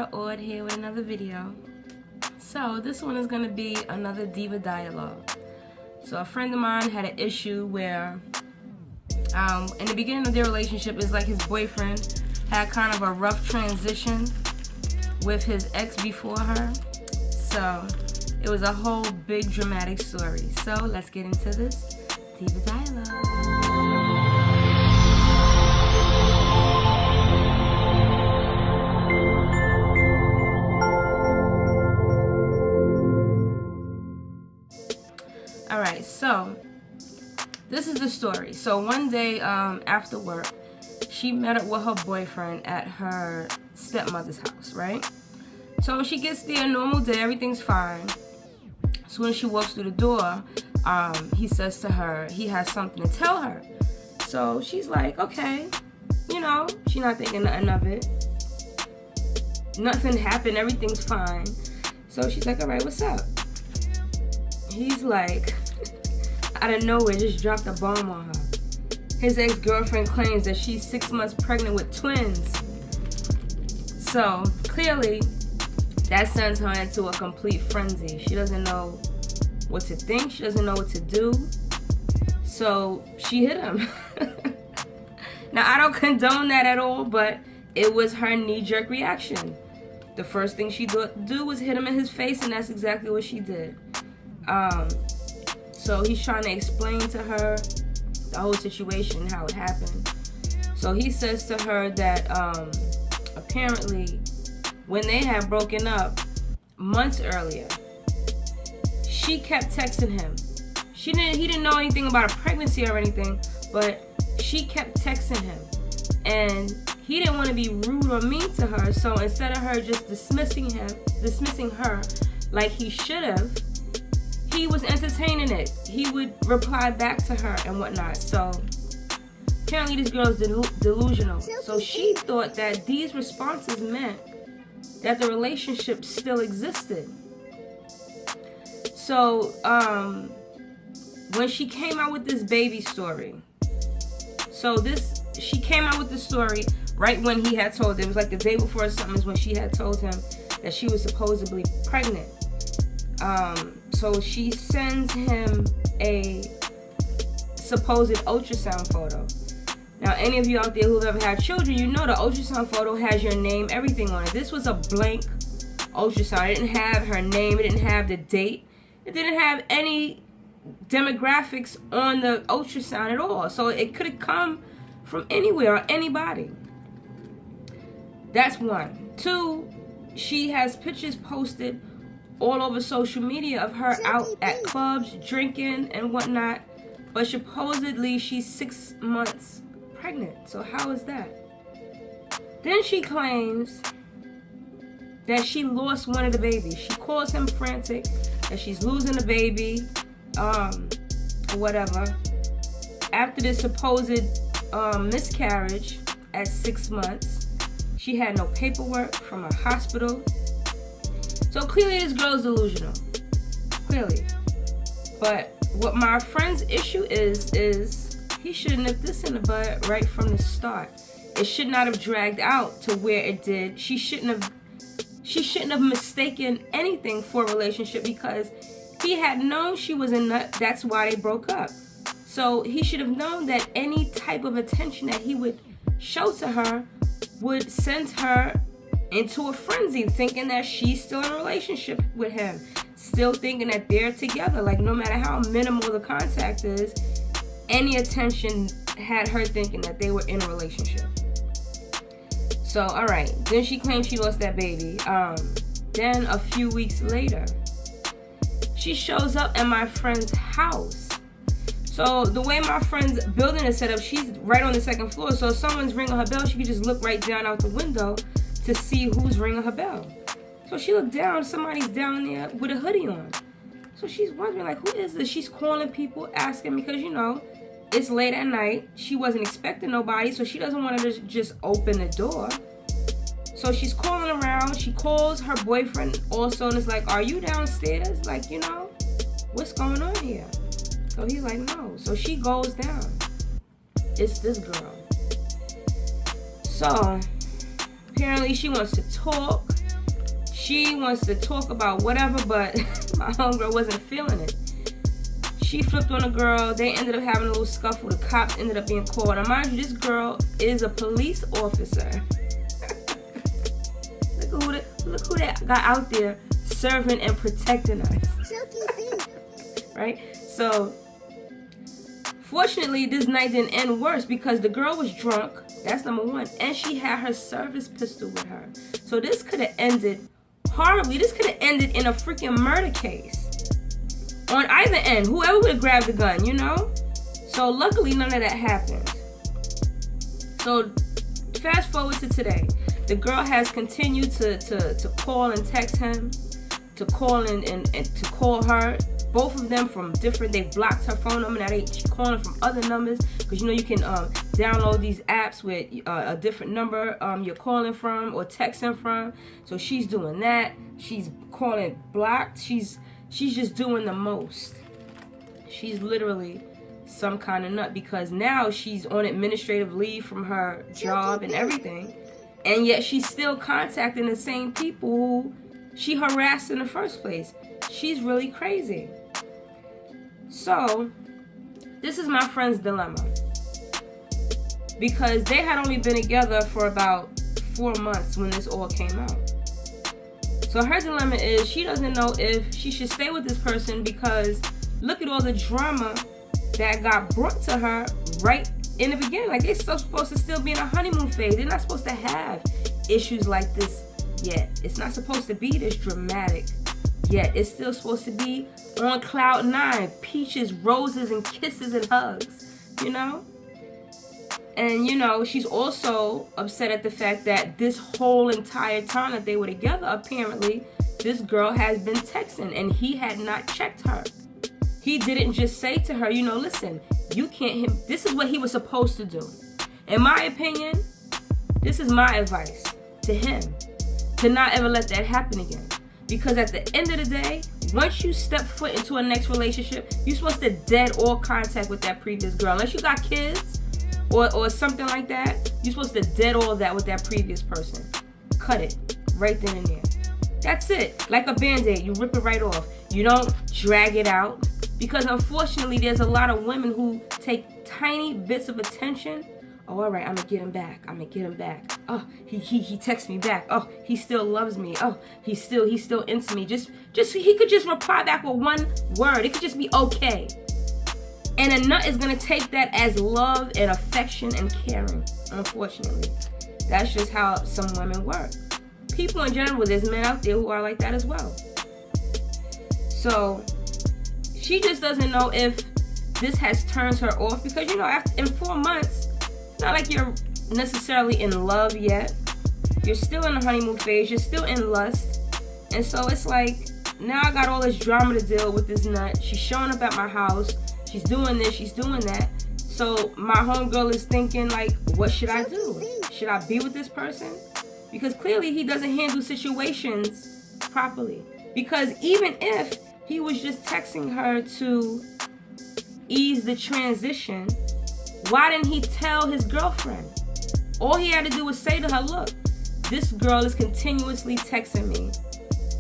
Diva Ord here with another video. So this one is going to be another Diva Dialogue. So a friend of mine had an issue where in the beginning of their relationship, it's like his boyfriend had kind of a rough transition with his ex before her. So it was a whole big dramatic story. So let's get into this Diva Dialogue. Alright, so this is the story. So one day after work, she met up with her boyfriend at her stepmother's house, right? So when she gets there, normal day, everything's fine. So when she walks through the door, he says to her, he has something to tell her. So she's like, okay, you know, she's not thinking nothing of it. Nothing happened, everything's fine. So she's like, all right, what's up? He's like, out of nowhere, just dropped a bomb on her. His ex-girlfriend claims that she's 6 months pregnant with twins. So clearly, that sends her into a complete frenzy. She doesn't know what to think. She doesn't know what to do. So she hit him. Now, I don't condone that at all, but it was her knee-jerk reaction. The first thing she do was hit him in his face, and that's exactly what she did. So he's trying to explain to her the whole situation, how it happened. So he says to her that apparently when they had broken up months earlier, she kept texting him. He didn't know anything about a pregnancy or anything, but she kept texting him. And he didn't want to be rude or mean to her, so instead of her just dismissing her like he should have, he was entertaining it. He would reply back to her and whatnot. So apparently this girl's delusional. So she thought that these responses meant that the relationship still existed. So when she came out with this baby story, she came out with the story right when he had told her. It was like the day before or something is when she had told him that she was supposedly pregnant. So she sends him a supposed ultrasound photo. Now, any of you out there who've ever had children, you know the ultrasound photo has your name, everything on it. This was a blank ultrasound. It didn't have her name. It didn't have the date. It didn't have any demographics on the ultrasound at all. So it could have come from anywhere or anybody. That's one. Two, she has pictures posted all over social media of her out at clubs drinking and whatnot, but supposedly she's 6 months pregnant. So how is that? Then she claims that she lost one of the babies. She calls him frantic that she's losing the baby, whatever. After this supposed miscarriage at 6 months, she had no paperwork from a hospital. So clearly this girl's delusional. Clearly. But what my friend's issue is he should have nipped this in the bud right from the start. It should not have dragged out to where it did. She shouldn't have mistaken anything for a relationship, because he had known she was a nut. That's why they broke up. So he should have known that any type of attention that he would show to her would send her into a frenzy, thinking that she's still in a relationship with him, still thinking that they're together. Like, no matter how minimal the contact is, any attention had her thinking that they were in a relationship. So, all right, then she claimed she lost that baby. Then a few weeks later, she shows up at my friend's house. So the way my friend's building is set up, she's right on the second floor. So if someone's ringing her bell, she can just look right down out the window to see who's ringing her bell. So she looked down, somebody's down there with a hoodie on. So she's wondering, like, who is this? She's calling people, asking, because, you know, it's late at night. She wasn't expecting nobody, so she doesn't want to just open the door. So she's calling around. She calls her boyfriend also, and it's like, are you downstairs? Like, you know, what's going on here? So he's like, no. So she goes down. It's this girl. So apparently she wants to talk. She wants to talk about whatever, but my homegirl wasn't feeling it. She flipped on a girl. They ended up having a little scuffle. The cops ended up being called. Now, mind you, this girl is a police officer. Look who that got out there serving and protecting us. Right? So, fortunately, this night didn't end worse because the girl was drunk. That's number one. And she had her service pistol with her. So this could have ended horribly. This could have ended in a freaking murder case. On either end, whoever would have grabbed the gun, you know? So luckily, none of that happened. So fast forward to today. The girl has continued to call and text him, to call and to call her. Both of them from different, they blocked her phone number. Now she's calling from other numbers. Because you know you can download these apps with a different number you're calling from or texting from. So she's doing that. She's calling blocked. She's just doing the most. She's literally some kind of nut because now she's on administrative leave from her job and everything. And yet she's still contacting the same people who she harassed in the first place. She's really crazy. So, this is my friend's dilemma. Because they had only been together for about 4 months when this all came out. So her dilemma is she doesn't know if she should stay with this person because look at all the drama that got brought to her right in the beginning. Like they're still supposed to still be in a honeymoon phase. They're not supposed to have issues like this yet. It's not supposed to be this dramatic yet. It's still supposed to be on cloud 9. Peaches, roses, and kisses and hugs. You know? And, you know, she's also upset at the fact that this whole entire time that they were together, apparently, this girl has been texting and he had not checked her. He didn't just say to her, you know, listen, you can't, this is what he was supposed to do. In my opinion, this is my advice to him, to not ever let that happen again. Because at the end of the day, once you step foot into a next relationship, you're supposed to dead all contact with that previous girl. Unless you got kids, or something like that, you're supposed to dead all of that with that previous person. Cut it right then and there. That's it. Like a Band-Aid, you rip it right off. You don't drag it out. Because unfortunately, there's a lot of women who take tiny bits of attention. Oh, all right, I'm gonna get him back. I'm gonna get him back. Oh, he texts me back. Oh, he still loves me. Oh, he's still into me. Just he could just reply back with one word. It could just be okay. And a nut is going to take that as love and affection and caring, unfortunately. That's just how some women work. People in general, there's men out there who are like that as well. So, she just doesn't know if this has turned her off. Because, you know, in 4 months, it's not like you're necessarily in love yet. You're still in the honeymoon phase. You're still in lust. And so it's like, now I got all this drama to deal with this nut. She's showing up at my house. She's doing this, she's doing that. So my homegirl is thinking like, what should I do? Should I be with this person? Because clearly he doesn't handle situations properly. Because even if he was just texting her to ease the transition, why didn't he tell his girlfriend? All he had to do was say to her, look, this girl is continuously texting me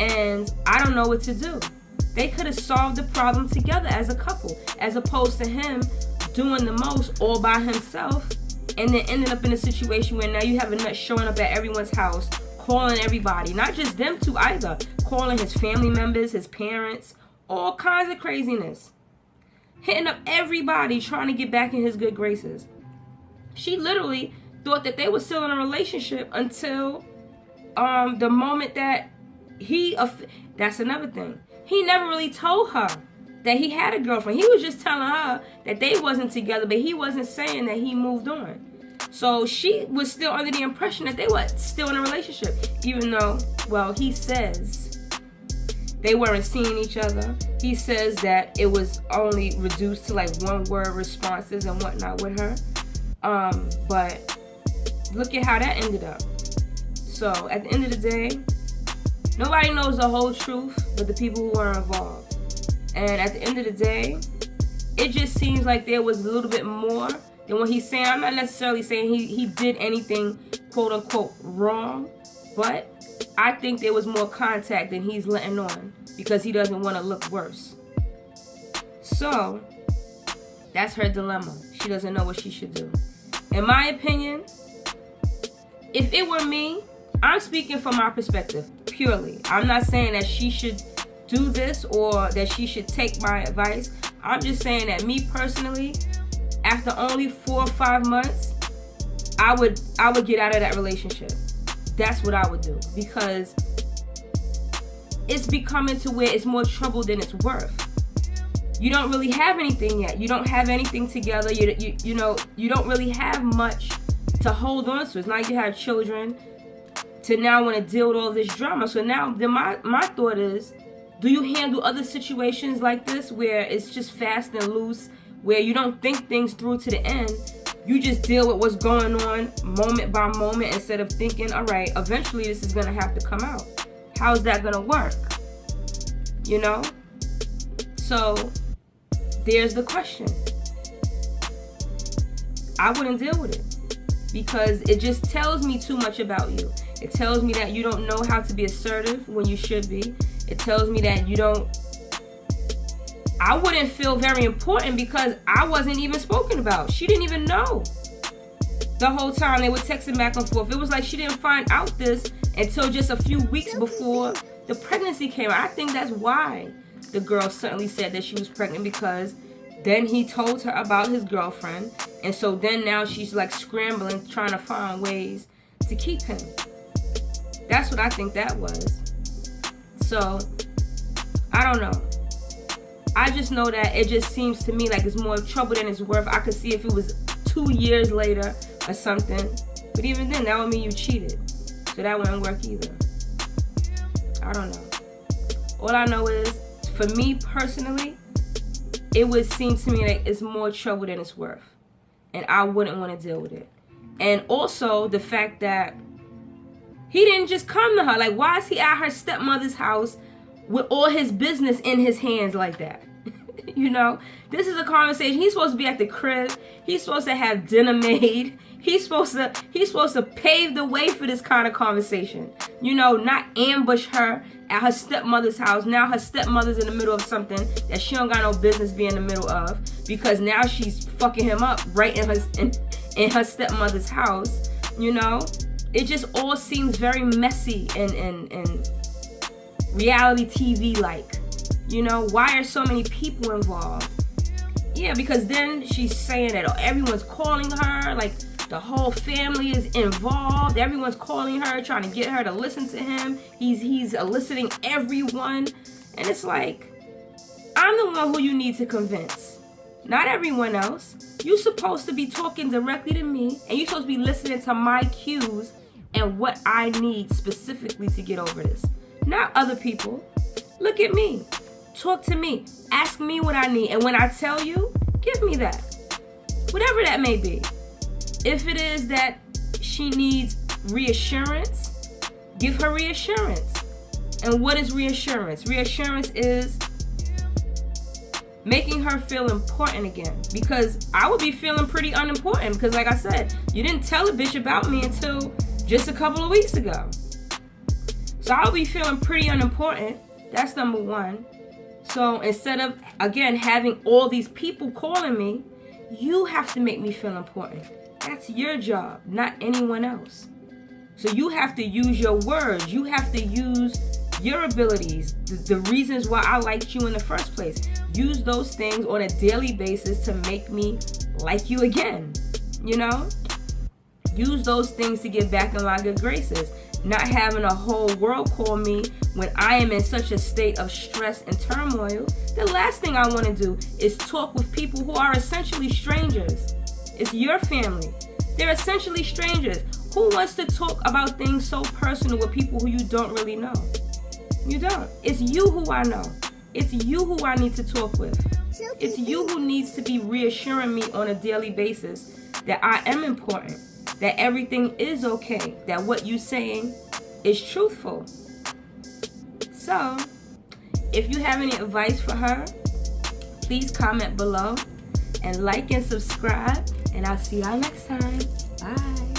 and I don't know what to do. They could have solved the problem together as a couple, as opposed to him doing the most all by himself and then ending up in a situation where now you have a nut showing up at everyone's house, calling everybody, not just them two either, calling his family members, his parents, all kinds of craziness. Hitting up everybody trying to get back in his good graces. She literally thought that they were still in a relationship until the moment that that's another thing. He never really told her that he had a girlfriend. He was just telling her that they wasn't together, but he wasn't saying that he moved on. So she was still under the impression that they were still in a relationship, even though, well, he says they weren't seeing each other. He says that it was only reduced to like one-word responses and whatnot with her. But look at how that ended up. So at the end of the day, nobody knows the whole truth but the people who are involved. And at the end of the day, it just seems like there was a little bit more than what he's saying. I'm not necessarily saying he did anything quote unquote wrong, but I think there was more contact than he's letting on because he doesn't want to look worse. So, that's her dilemma. She doesn't know what she should do. In my opinion, if it were me, I'm speaking from my perspective, purely. I'm not saying that she should do this or that she should take my advice. I'm just saying that me personally, after only 4 or 5 months, I would get out of that relationship. That's what I would do, because it's becoming to where it's more trouble than it's worth. You don't really have anything yet. You don't have anything together. You know, you don't really have much to hold on to. It's not like you have children to now want to deal with all this drama. So now my thought is, do you handle other situations like this where it's just fast and loose, where you don't think things through to the end? You just deal with what's going on moment by moment instead of thinking, all right, eventually this is going to have to come out. How's that going to work? You know? So, there's the question. I wouldn't deal with it because it just tells me too much about you. It tells me that you don't know how to be assertive when you should be. It tells me that you don't... I wouldn't feel very important because I wasn't even spoken about. She didn't even know. The whole time they were texting back and forth. It was like she didn't find out this until just a few weeks before the pregnancy came out. I think that's why the girl suddenly said that she was pregnant, because then he told her about his girlfriend. And so then now she's like scrambling, trying to find ways to keep him. That's what I think that was. So, I don't know. I just know that it just seems to me like it's more trouble than it's worth. I could see if it was 2 years later or something. But even then, that would mean you cheated. So that wouldn't work either. I don't know. All I know is, for me personally, it would seem to me like it's more trouble than it's worth. And I wouldn't want to deal with it. And also, the fact that he didn't just come to her. Like, why is he at her stepmother's house with all his business in his hands like that? You know, this is a conversation. He's supposed to be at the crib. He's supposed to have dinner made. He's supposed to pave the way for this kind of conversation. You know, not ambush her at her stepmother's house. Now her stepmother's in the middle of something that she don't got no business being in the middle of, because now she's fucking him up right in her stepmother's house. You know, it just all seems very messy and reality TV like. You know, why are so many people involved? Yeah, because then she's saying that everyone's calling her, like the whole family is involved. Everyone's calling her, trying to get her to listen to him. He's eliciting everyone. And it's like, I'm the one who you need to convince, not everyone else. You're supposed to be talking directly to me, and you're supposed to be listening to my cues and what I need specifically to get over this. Not other people. Look at me. Talk to me. Ask me what I need. And when I tell you, give me that. Whatever that may be. If it is that she needs reassurance, give her reassurance. And what is reassurance? Reassurance is making her feel important again. Because I would be feeling pretty unimportant. Because like I said, you didn't tell a bitch about me until just a couple of weeks ago. So I'll be feeling pretty unimportant. That's number one. So instead of, again, having all these people calling me, you have to make me feel important. That's your job, not anyone else. So you have to use your words. You have to use your abilities, the reasons why I liked you in the first place. Use those things on a daily basis to make me like you again. You know? Use those things to get back in my good graces. Not having a whole world call me when I am in such a state of stress and turmoil. The last thing I want to do is talk with people who are essentially strangers. It's your family. They're essentially strangers. Who wants to talk about things so personal with people who you don't really know? You don't. It's you who I know. It's you who I need to talk with. It's you who needs to be reassuring me on a daily basis that I am important, that everything is okay, that what you're saying is truthful. So, if you have any advice for her, please comment below and like and subscribe, and I'll see y'all next time. Bye.